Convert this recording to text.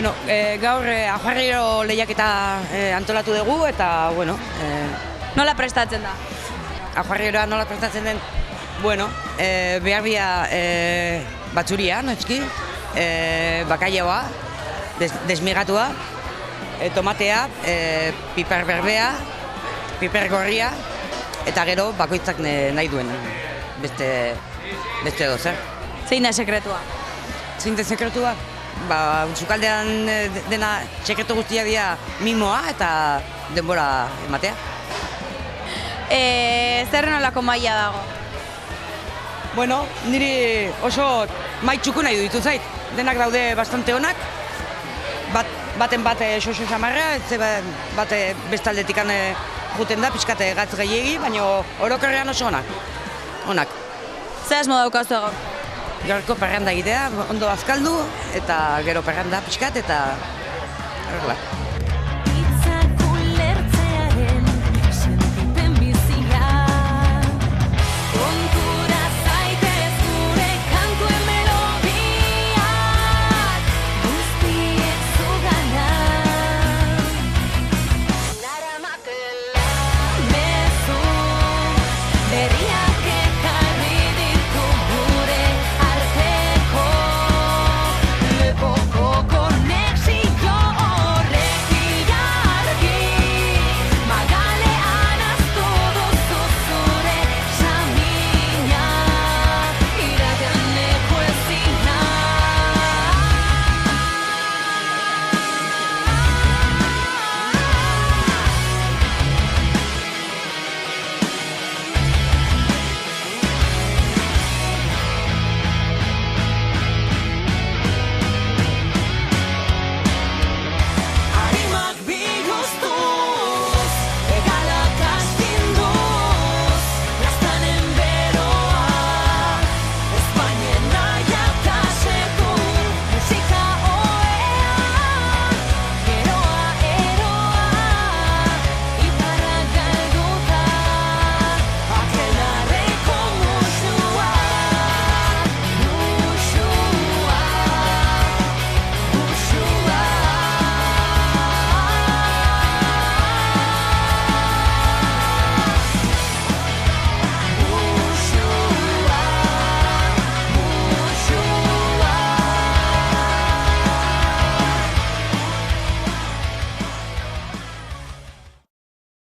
Bueno, gaur ajuarriro lehiaketa antolatu dugu eta, bueno... Nola prestatzen da? Ajuarriroa nola prestatzen den, bueno, behar bia batzuria, noizki, bakailaoa, desmigatua, tomatea, piper berbea, piper gorria, eta gero bakoitzak nahi duen, beste edo zer. Zein da sekretua? Zein da sekretua? Sukaldean dena sekretu guztia dira mimoa eta denbora ematea. Zer nolako maila dago? Bueno, niri oso maitxuko nahi duditu zait. Denak daude bastante onak. Baten bate xoxo samarra, bate bestaldetik juten da, pixkate gatz gehiegi, baina orokorrean oso onak. Zer asmo daukazu egon? Gaurko parranda egitea, ondo azkaldu, eta gero parranda pixkat, eta horrela.